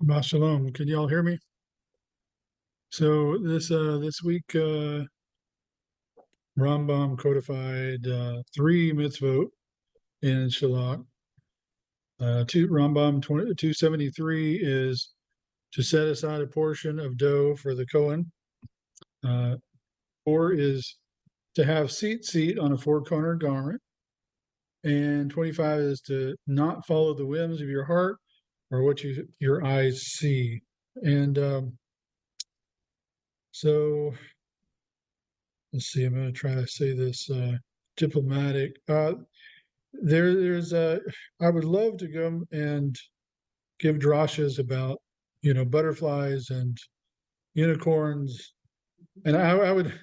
Shabbat Shalom. Can y'all hear me? So this week Rambam codified three mitzvot in Shelach. Rambam 273 is to set aside a portion of dough for the Kohen. 4 is to have tzitzit on a four-cornered garment. And 25 is to not follow the whims of your heart or what your eyes see. And so let's see, I'm going to try to say this diplomatic. I would love to go and give drashas about, butterflies and unicorns. And I would,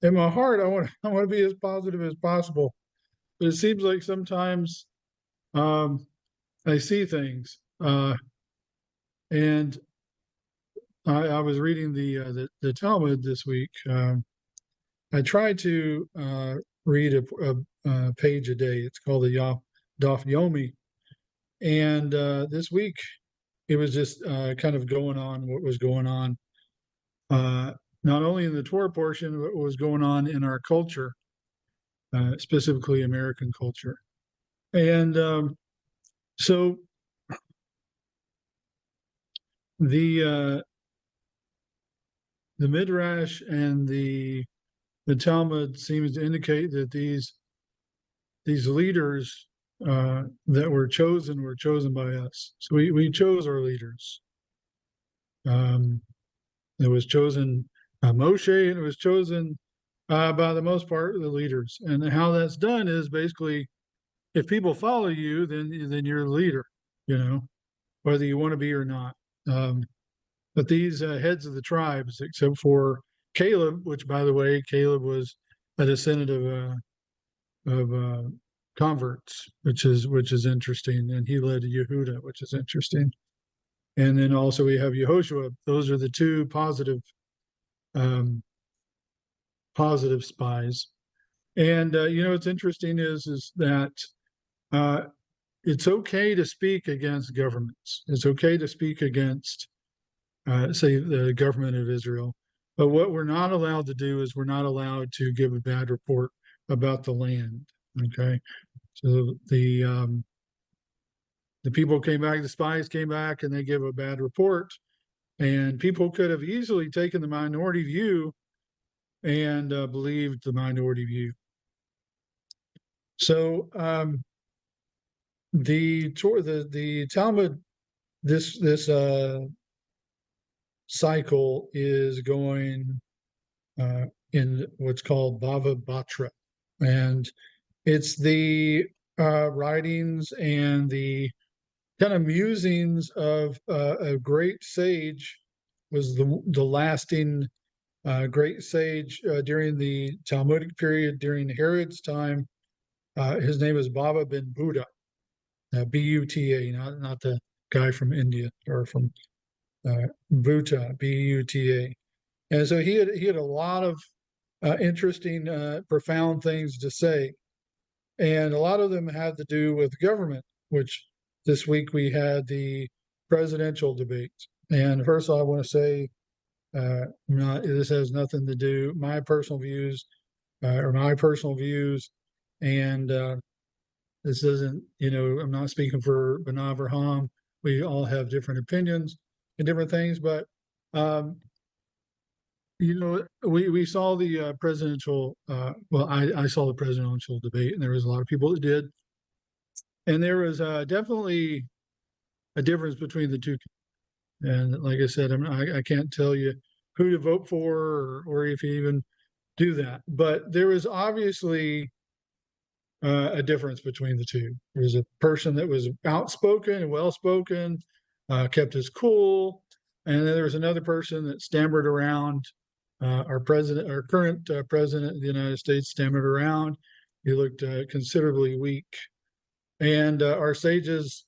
in my heart, I want to be as positive as possible. But it seems like sometimes I see things. And I was reading the Talmud this week. I try to read a page a day. It's called the Daf Yomi. And this week, it was just kind of going on what was going on, not only in the Torah portion, but what was going on in our culture, specifically American culture. And so the Midrash and the Talmud seems to indicate that these leaders that were chosen by us. So we chose our leaders. It was chosen Moshe, and it was chosen by the most part of the leaders. And how that's done is basically, if people follow you, then you're a leader, whether you want to be or not. But these heads of the tribes, except for Caleb, which, by the way, Caleb was a descendant of converts, which is interesting, and he led Yehuda, which is interesting. And then also we have Yehoshua. Those are the two positive spies. And what's interesting is that it's okay to speak against governments. It's okay to speak against, say, the government of Israel. But what we're not allowed to do is we're not allowed to give a bad report about the land. Okay, so the people came back, the spies came back, and they give a bad report. And people could have easily taken the minority view and believed the minority view. So the Talmud, this cycle is going in what's called Bava Batra, and it's the writings and the kind of musings of a great sage. Was the lasting great sage during the Talmudic period, during Herod's time. His name is Baba Ben Buta, B-U-T-A, not the guy from India or from Buta, B-U-T-A. And so he had a lot of interesting, profound things to say. And a lot of them had to do with government, which this week we had the presidential debate. And first of all, I want to say, this has nothing to do, my personal views, and this isn't, I'm not speaking for Benei Avraham. We all have different opinions and different things, but we saw the presidential. I saw the presidential debate, and there was a lot of people that did, and there was definitely a difference between the two. And like I said, I can't tell you who to vote for or if you even do that, but there was obviously a difference between the two. There was a person that was outspoken and well-spoken, kept his cool, and then there was another person that stammered around. Our current president of the United States stammered around. He looked considerably weak. And our sages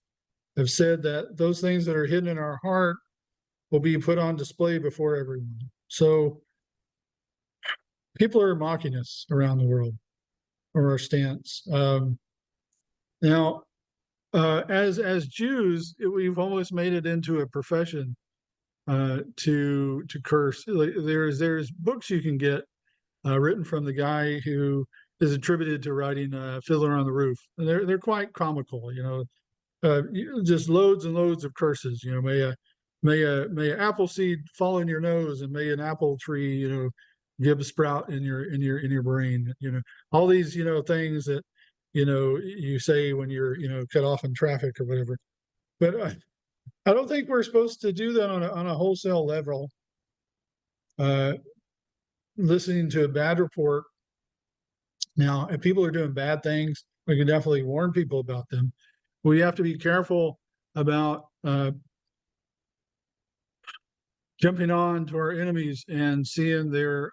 have said that those things that are hidden in our heart will be put on display before everyone. So people are mocking us around the world or our stance. Now, as Jews, we've almost made it into a profession to curse. Like, there's books you can get written from the guy who is attributed to writing Fiddler on the Roof. And they're quite comical, just loads and loads of curses. May a apple seed fall in your nose, and may an apple tree, give a sprout in your brain. All these things that you say when you're cut off in traffic or whatever. But I don't think we're supposed to do that on a wholesale level. Listening to a bad report. Now, if people are doing bad things, we can definitely warn people about them. We have to be careful about jumping on to our enemies and seeing their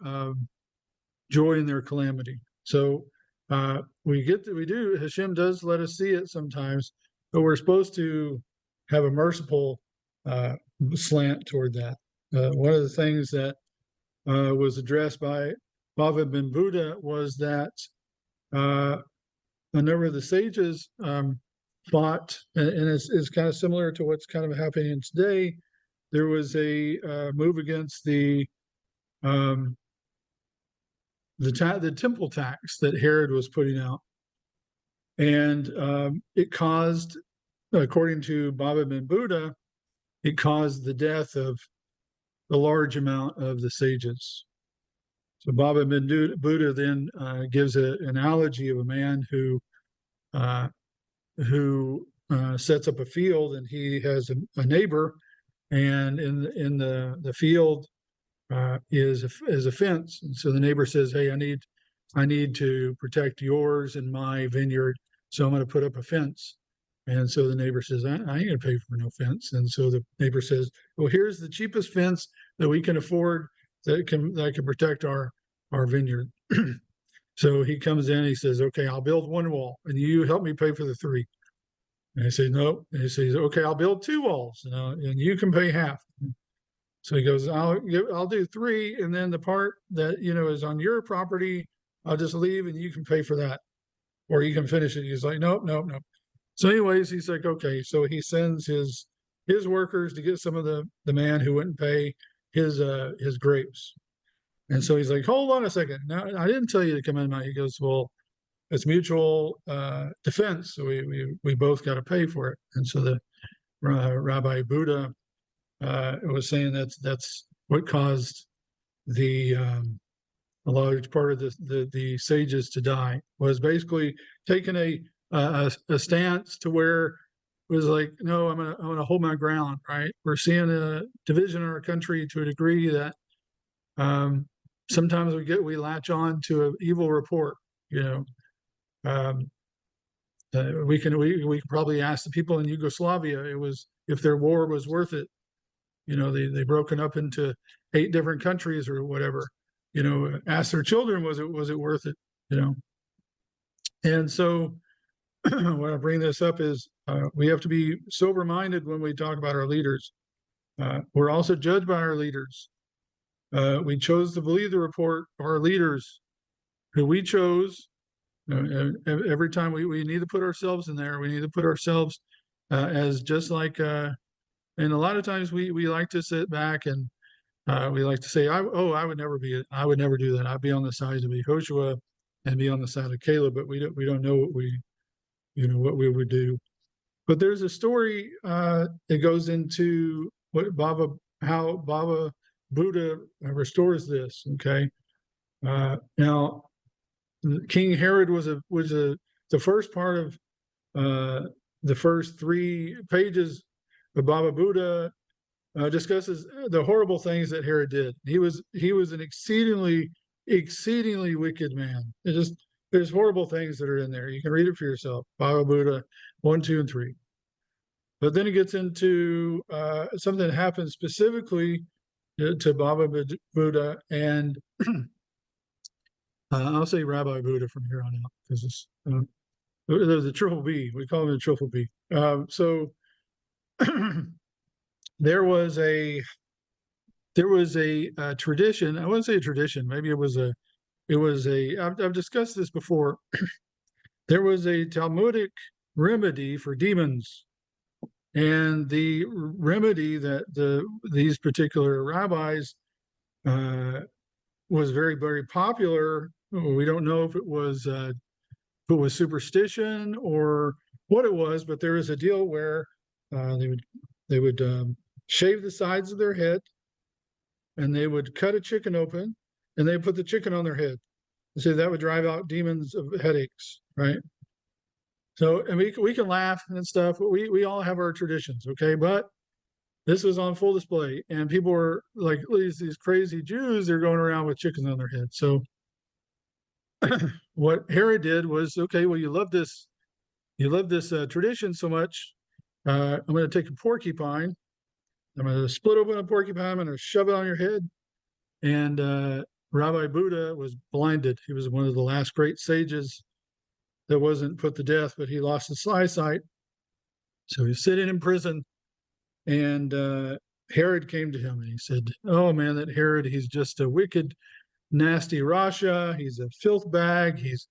joy in their calamity. So Hashem does let us see it sometimes, but we're supposed to have a merciful slant toward that. One of the things that was addressed by Baba Ben Buta was that a number of the sages thought, and it's kind of similar to what's kind of happening today. There was a move against the temple tax that Herod was putting out, and it caused, according to Baba Ben Buta, it caused the death of a large amount of the sages. So Baba Ben Buta then gives an analogy of a man who sets up a field, and he has a neighbor, and in the field is a fence. And so the neighbor says, "Hey, I need to protect yours and my vineyard, so I'm going to put up a fence." And so the neighbor says, I ain't going to pay for no fence. And so the neighbor says, "Well, here's the cheapest fence that we can afford that can protect our vineyard." So he comes in, he says, "Okay, I'll build one wall, and you help me pay for the three." And he says, "No." And he says, "Okay, I'll build two walls, and you can pay half." So he goes, I'll do three, and then the part that is on your property, I'll just leave, and you can pay for that, or you can finish it." He's like, "Nope, nope, nope." So anyways, he's like, okay. So he sends his workers to get some of the man who wouldn't pay his grapes. And so he's like, "Hold on a second. Now, I didn't tell you to come in." He goes, "Well, it's mutual defense. So we both got to pay for it." And so the Rabbi Buddha was saying that's what caused a large part of the sages to die, was basically taking a stance to where it was like, "No, I'm gonna hold my ground." Right? We're seeing a division in our country to a degree that sometimes we latch on to an evil report. We can probably ask the people in Yugoslavia if their war was worth it. They broken up into 8 different countries or whatever. Ask their children, was it worth it? And so when I bring this up is we have to be sober-minded when we talk about our leaders. We're also judged by our leaders. We chose to believe the report of our leaders, who we chose. Every time we need to put ourselves in there. We need to put ourselves as just like, and a lot of times we like to sit back and we like to say, I would never do that. I'd be on the side of Yehoshua and be on the side of Caleb, but we don't know what we would do. But there's a story that goes into how Baba Buddha restores this. Okay, now King Herod was the first part of the first 3 pages of Baba Buddha discusses the horrible things that Herod did. He was an exceedingly wicked man. There's horrible things that are in there. You can read it for yourself. Baba Buddha 1, 2, and 3. But then it gets into something that happened specifically to Baba Buddha, and I'll say Rabbi Buddha from here on out, because there's a triple B. We call him a triple B. So there was a tradition. I wouldn't say a tradition. Maybe it was a. I've discussed this before. There was a Talmudic remedy for demons. And the remedy that these particular rabbis was very, very popular. We don't know if it was superstition or what it was, but there is a deal where they would shave the sides of their head, and they would cut a chicken open, and they put the chicken on their head. And so that would drive out demons of headaches, right? So, and we can laugh and stuff, but we all have our traditions, okay? But this was on full display, and people were like, these crazy Jews, they're going around with chickens on their head. So what Herod did was, okay, well, you love this tradition so much. I'm going to take a porcupine. I'm going to split open a porcupine. I'm going to shove it on your head. And Rabbi Buta was blinded. He was one of the last great sages that wasn't put to death, but he lost his eyesight. So he's sitting in prison, and Herod came to him and he said, "Oh man, that Herod, he's just a wicked, nasty Rasha. He's a filth bag. He's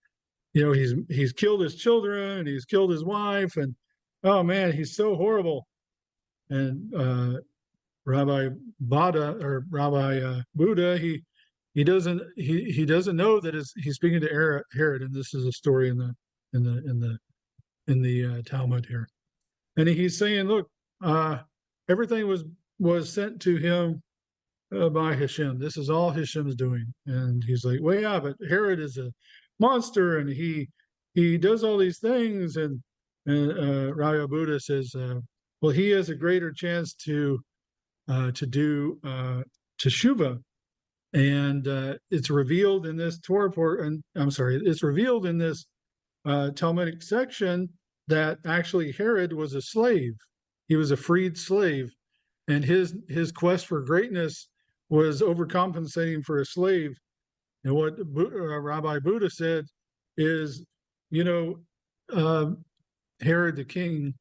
killed his children, and he's killed his wife, and oh man, he's so horrible." And Rabbi Buta, he doesn't know that he's speaking to Herod, and this is a story in the Talmud here. And he's saying, look, everything was sent to him by Hashem. This is all Hashem's doing. And he's like, well, yeah, but Herod is a monster, and he does all these things. And Rabbi Buta says, well, he has a greater chance to do teshuvah, and it's revealed in this Torah it's revealed in this Talmudic section that actually Herod was a slave. He was a freed slave, and his quest for greatness was overcompensating for a slave. And what Rabbi Buta said is, Herod the king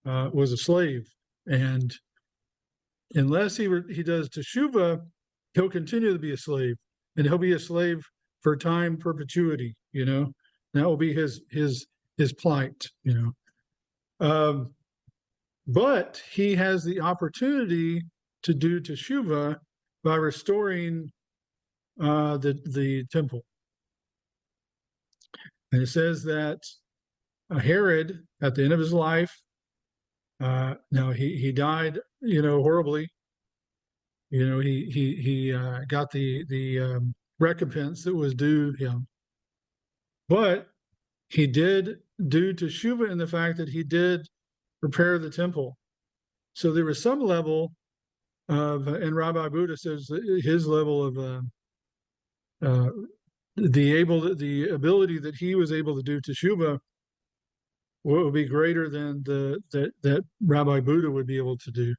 was a slave, and unless he does teshuvah, he'll continue to be a slave, and he'll be a slave for time perpetuity. That will be his plight. But he has the opportunity to do teshuvah by restoring the temple. And it says that Herod, at the end of his life, now he died, horribly. He got the recompense that was due him, but he did do teshuvah in the fact that he did repair the temple. So there was some level of, and Rabbi Buta says his level of the ability that he was able to do teshuvah would be greater than that Rabbi Buta would be able to do.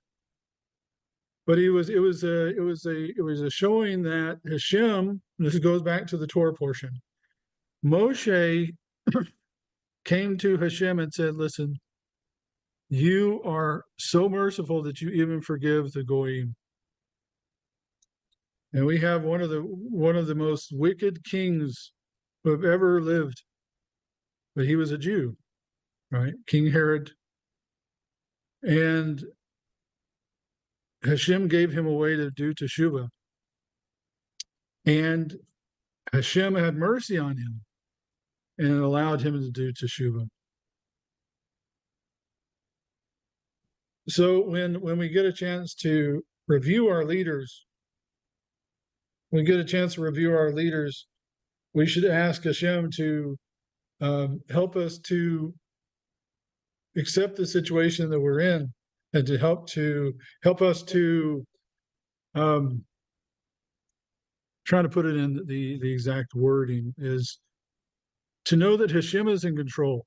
But it was a showing that Hashem, this goes back to the Torah portion. Moshe came to Hashem and said, listen, you are so merciful that you even forgive the goyim. And we have one of the most wicked kings who have ever lived, but he was a Jew, right? King Herod. And Hashem gave him a way to do teshuvah. And Hashem had mercy on him and allowed him to do teshuvah. So when we get a chance to review our leaders, we should ask Hashem to help us to accept the situation that we're in, and to help us to trying to put it in the exact wording is to know that Hashem is in control.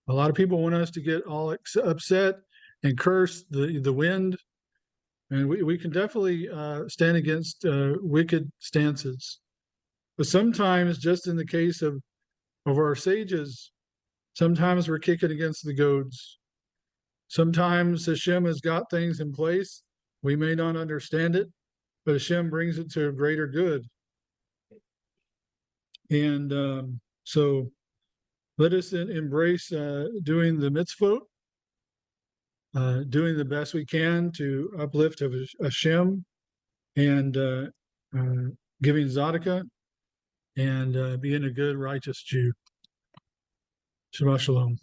A lot of people want us to get all upset and curse the wind, and we can definitely stand against wicked stances. But sometimes, just in the case of our sages, sometimes we're kicking against the goads. Sometimes Hashem has got things in place. We may not understand it, but Hashem brings it to a greater good. And so let us embrace doing the mitzvot, doing the best we can to uplift of Hashem, and giving tzedakah, and being a good, righteous Jew. Shabbat Shalom.